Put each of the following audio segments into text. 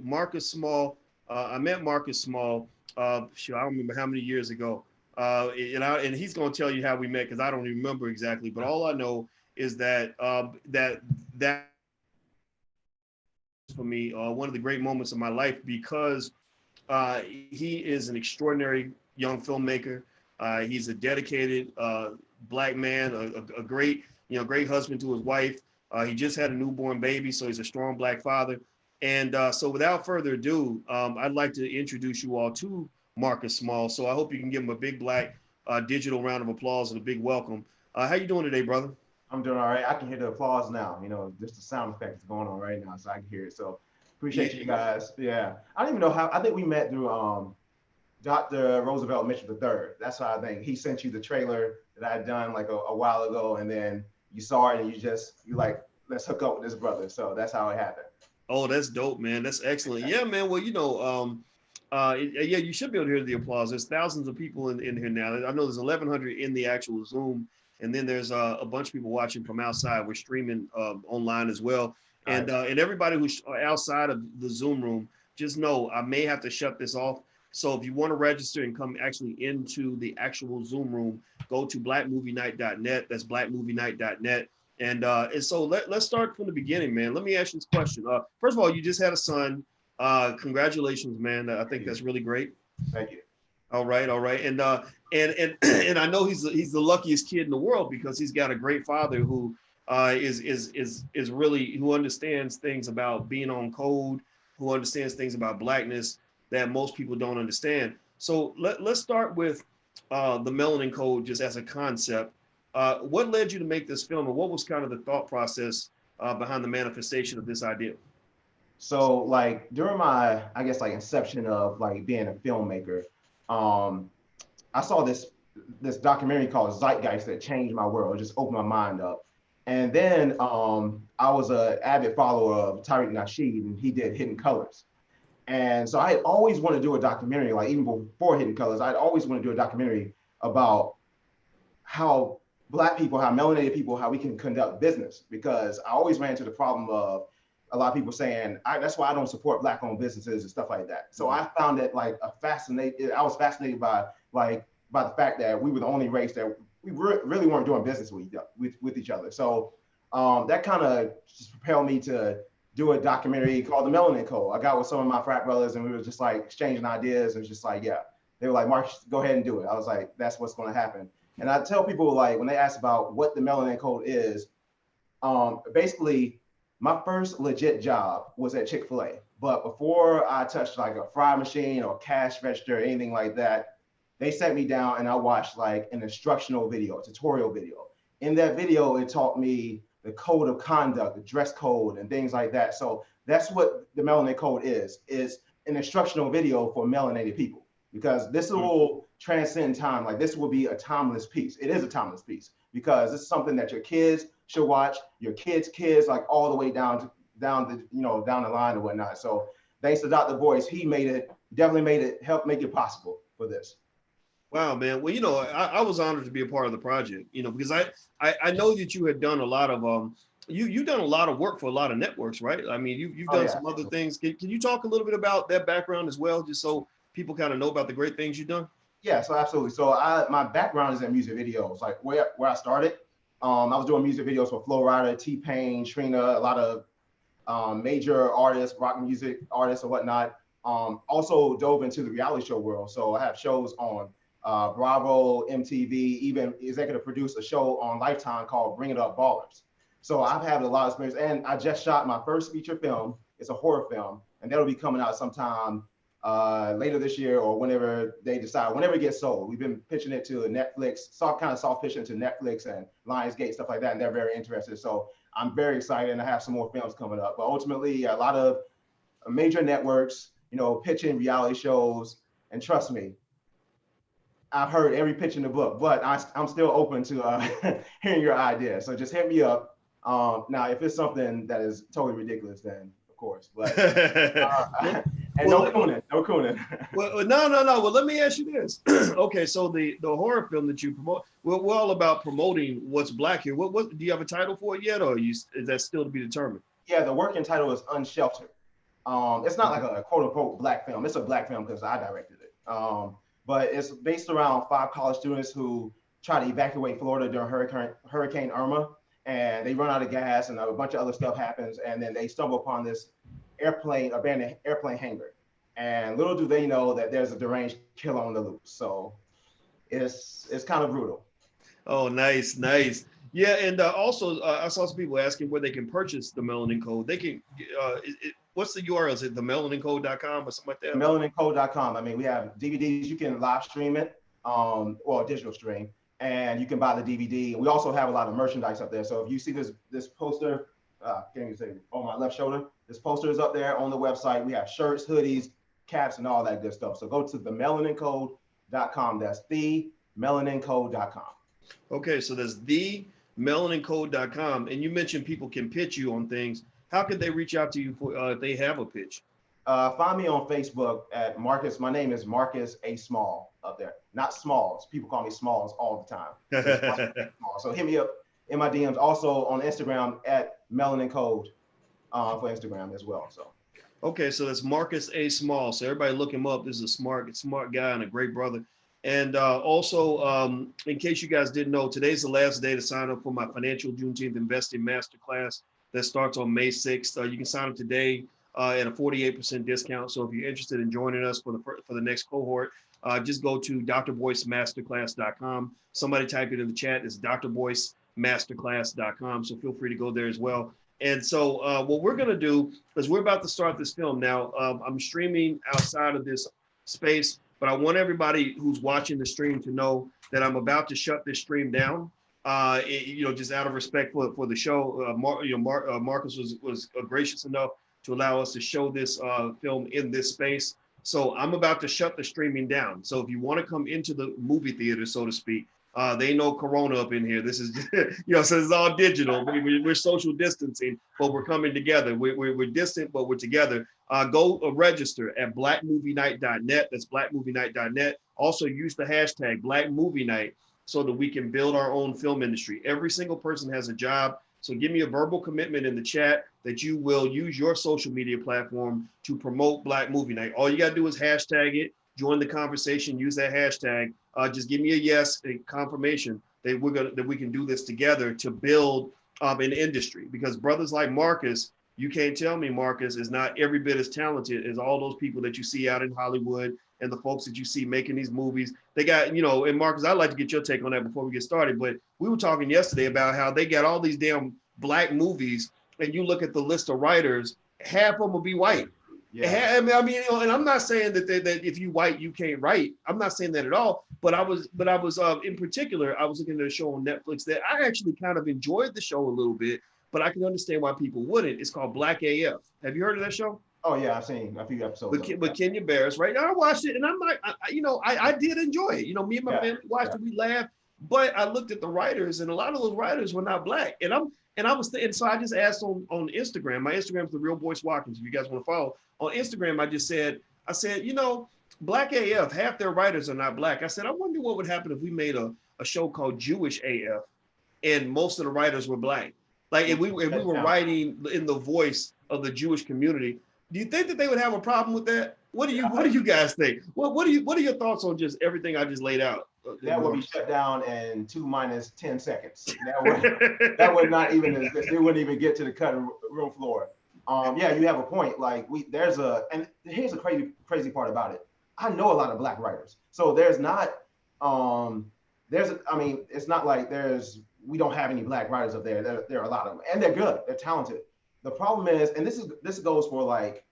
Marcus Small. I met Marcus Small. Shoot, I don't remember how many years ago. And he's going to tell you how we met because I don't remember exactly. But all I know is that that for me one of the great moments of my life because he is an extraordinary young filmmaker. He's a dedicated black man, a great, great husband to his wife. He just had a newborn baby, so he's a strong black father. And so without further ado, I'd like to introduce you all to Marcus Small. So I hope you can give him a big black digital round of applause and a big welcome. How you doing today, brother? I'm doing all right. I can hear the applause now. Just the sound effect is going on right now, so I can hear it. So Yeah. appreciate you guys. Yeah, I don't even know how. I think we met through Dr. Roosevelt Mitchell III. That's how I think he sent you the trailer that I had done like a while ago, and then you saw it and you like, let's hook up with this brother. So that's how it happened. Oh, that's dope, man. That's excellent. Yeah, man. Well, yeah, you should be able to hear the applause. There's thousands of people in here now. I know there's 1,100 in the actual Zoom, and then there's a bunch of people watching from outside. We're streaming online as well, All and everybody who's outside of the Zoom room, just know I may have to shut this off. So if you want to register and come actually into the actual Zoom room, go to blackmovienight.net. That's blackmovienight.net. And so let's start from the beginning, man. Let me ask you this question. First of all, you just had a son. Congratulations, man. I think that's really great. Thank you. All right, all right. And I know he's the luckiest kid in the world because he's got a great father who is really who understands things about being on code, who understands things about blackness that most people don't understand. So let's start with the Melanin Code just as a concept. What led you to make this film, and what was kind of the thought process behind the manifestation of this idea? So like during my, I guess like inception of like being a filmmaker, um, I saw this documentary called Zeitgeist that changed my world. It just opened my mind up. And then I was an avid follower of Tariq Nasheed, and he did Hidden Colors. And so I had always wanted to do a documentary, like even before Hidden Colors, I'd always wanted to do a documentary about how Black people, how melanated people, how we can conduct business. Because I always ran into the problem of a lot of people saying, that's why I don't support Black-owned businesses and stuff like that. So I found it like I was fascinated by the fact that we were the only race that we really weren't doing business with each other. So that kind of just propelled me to do a documentary called The Melanin Code. I got with some of my frat brothers and we were just like exchanging ideas and just like, yeah, they were like, Mark, go ahead and do it. I was like, that's what's going to happen. And I tell people like when they ask about what the Melanin Code is, basically my first legit job was at Chick-fil-A. But before I touched like a fry machine or cash register or anything like that, they sat me down and I watched like an instructional video, a tutorial video. In that video, it taught me the code of conduct, the dress code and things like that. So that's what the Melanin Code is an instructional video for melanated people, because this will transcend time. Like this will be a timeless piece. It is a timeless piece because this is something that your kids should watch, your kids, like all the way down the line and whatnot. So thanks to Dr. Boyce, he definitely made it, helped make it possible for this. Wow, man. Well, I was honored to be a part of the project, because I know that you had done a lot of you've done a lot of work for a lot of networks, right? I mean, you've done some other things. Can you talk a little bit about that background as well, just so people kind of know about the great things you've done? Yeah, so absolutely. So my background is in music videos, like where I started. I was doing music videos for Flo Rida, T-Pain, Trina, a lot of major artists, rock music artists and whatnot. Also dove into the reality show world. So I have shows on Bravo, MTV, even executive produced a show on Lifetime called Bring It Up Ballers. So I've had a lot of experience, and I just shot my first feature film. It's a horror film, and that'll be coming out sometime later this year or whenever they decide, whenever it gets sold. We've been pitching it to Netflix, soft pitching to Netflix and Lionsgate, stuff like that, and they're very interested. So I'm very excited, and I have some more films coming up. But ultimately, a lot of major networks, pitching reality shows, and trust me, I've heard every pitch in the book, but I'm still open to hearing your idea. So just hit me up. Now, if it's something that is totally ridiculous, then of course. But and Well, no cooning. well, no. Well, let me ask you this. Okay, so the horror film that you promote, we're all about promoting what's Black here. What do you have a title for it yet, or is that still to be determined? Yeah, the working title is Unsheltered. It's not like a quote unquote black film. It's a black film because I directed it. But it's based around 5 college students who try to evacuate Florida during Hurricane Irma, and they run out of gas, and a bunch of other stuff happens, and then they stumble upon this abandoned airplane hangar, and little do they know that there's a deranged killer on the loose. So it's kind of brutal. Oh, nice, nice. Yeah, and also I saw some people asking where they can purchase the Melanin Code. They can. What's the URL? Is it the melanincode.com or something like that? Melanincode.com. I mean, we have DVDs. You can live stream it, or digital stream, and you can buy the DVD. We also have a lot of merchandise up there. So if you see this poster, can't even say on my left shoulder, this poster is up there on the website. We have shirts, hoodies, caps, and all that good stuff. So go to the melanincode.com. That's the melanincode.com. Okay, so there's the melanincode.com, and you mentioned people can pitch you on things. How could they reach out to you if they have a pitch? Find me on Facebook at Marcus. My name is Marcus A. Small up there. Not Smalls. People call me Smalls all the time. So hit me up in my DMs. Also on Instagram at Melanin Code for Instagram as well. So. Okay, so that's Marcus A. Small. So everybody look him up. This is a smart guy and a great brother. And also, in case you guys didn't know, today's the last day to sign up for my Financial Juneteenth Investing Masterclass that starts on May 6th. You can sign up today at a 48% discount. So if you're interested in joining us for the next cohort, just go to drboycemasterclass.com. Somebody type it in the chat. It's drboycemasterclass.com. So feel free to go there as well. And so what we're going to do is we're about to start this film. Now, I'm streaming outside of this space, but I want everybody who's watching the stream to know that I'm about to shut this stream down. Just out of respect for the show, Marcus was gracious enough to allow us to show this film in this space. So I'm about to shut the streaming down. So if you want to come into the movie theater, so to speak, they know Corona up in here. This is, so it's all digital. We're social distancing, but we're coming together. We're distant, but we're together. Go register at blackmovienight.net. That's blackmovienight.net. Also use the hashtag BlackMovieNight so that we can build our own film industry. Every single person has a job. So give me a verbal commitment in the chat that you will use your social media platform to promote Black Movie Night. All you got to do is hashtag it, join the conversation, use that hashtag. Just give me a yes, a confirmation that we can do this together to build an industry. Because brothers like Marcus, you can't tell me Marcus is not every bit as talented as all those people that you see out in Hollywood and the folks that you see making these movies. They got, and Marcus, I'd like to get your take on that before we get started, but we were talking yesterday about how they got all these damn Black movies, and you look at the list of writers, half of them will be white. Yeah. I mean, and I'm not saying that if you white, you can't write. I'm not saying that at all. But I was in particular, I was looking at a show on Netflix that I actually kind of enjoyed the show a little bit, but I can understand why people wouldn't. It's called Black AF. Have you heard of that show? Oh yeah, I've seen a few episodes. But Kenya Barris, right? I watched it, and I'm like, I did enjoy it. Me and my family watched it, we laughed. But I looked at the writers, and a lot of those writers were not Black. And so I just asked on Instagram. My Instagram is The Real Boyce Watkins. If you guys want to follow on Instagram, I said, Black AF, half their writers are not Black. I said, I wonder what would happen if we made a show called Jewish AF, and most of the writers were Black. Like if we were writing in the voice of the Jewish community. Do you think that they would have a problem with that? What do you guys think? What are your thoughts on just everything I just laid out? That would be shut down in 2 minus 10 seconds. That would not even, it wouldn't even get to the cutting room floor. Yeah, you have a point. Like and here's the crazy part about it. I know a lot of Black writers. So it's not like we don't have any Black writers up there. There are a lot of them, and they're good, they're talented. The problem is, and this goes for like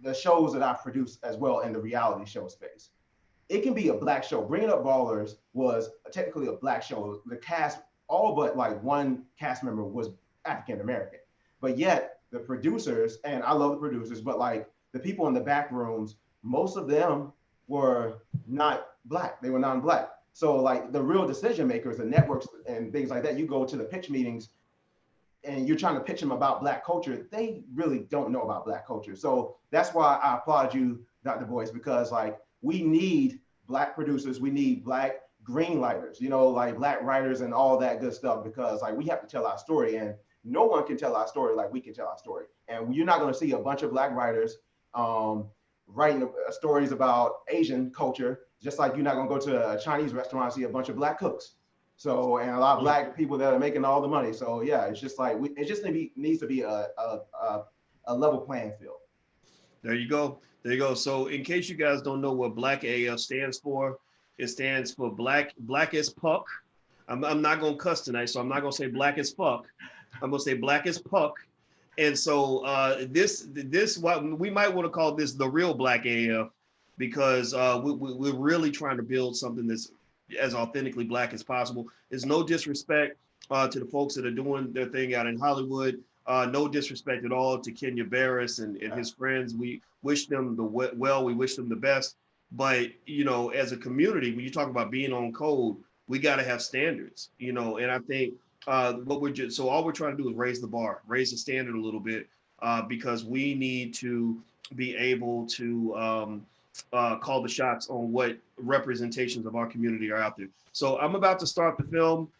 the shows that I've produced as well in the reality show space. It can be a Black show. Bringing Up Ballers was technically a Black show. The cast, all but like one cast member was African American. But yet the producers, and I love the producers, but like the people in the back rooms, most of them were not Black. They were non-Black. So like the real decision makers, the networks and things like that, you go to the pitch meetings and you're trying to pitch them about Black culture, they really don't know about Black culture. So that's why I applaud you, Dr. Boyce, because like we need Black producers, we need Black greenlighters, like Black writers and all that good stuff, because like we have to tell our story, and no one can tell our story like we can tell our story. And you're not going to see a bunch of Black writers writing stories about Asian culture, just like you're not gonna go to a Chinese restaurant and see a bunch of black cooks. So, and a lot of black people that are making all the money. So yeah, it's just like it just needs to be a level playing field. There you go. There you go. So in case you guys don't know what Black AF stands for, it stands for Black as Puck. I'm not gonna cuss tonight, so I'm not gonna say black as fuck. I'm gonna say black as puck. And so this what we might want to call this the real Black AF, because we're really trying to build something that's as authentically black as possible. There's no disrespect to the folks that are doing their thing out in Hollywood. No disrespect at all to Kenya Barris and his friends. We wish them the well. We wish them the best. But you know, as a community, when you talk about being on code, we got to have standards. You know, and I think what we're just so all we're trying to do is raise the bar, raise the standard a little bit, because we need to be able to call the shots on what representations of our community are out there. So I'm about to start the film.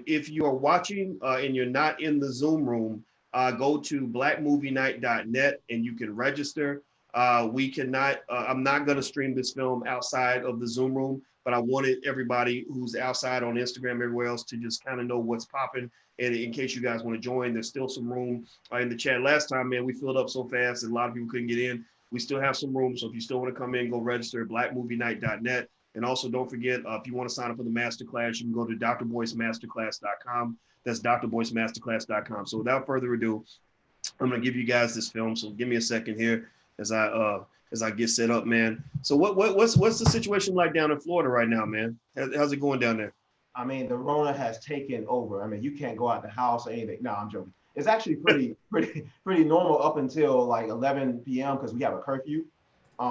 If you are watching and you're not in the Zoom room, go to blackmovienight.net and you can register. We cannot, I'm not going to stream this film outside of the Zoom room, but I wanted everybody who's outside on Instagram, everywhere else, to just kind of know what's popping. And in case you guys want to join, there's still some room in the chat. Last time, man, we filled up so fast that a lot of people couldn't get in. We still have some room. So if you still want to come in, go register at blackmovienight.net. And also don't forget, if you want to sign up for the masterclass, you can go to drboycemasterclass.com. That's drboycemasterclass.com. So without further ado, I'm going to give you guys this film. So give me a second here as I get set up, man. So what's the situation like down in Florida right now, man? How's it going down there? I mean, the Rona has taken over. I mean, you can't go out the house or anything. No, I'm joking. It's actually pretty normal up until like 11 p.m. because we have a curfew.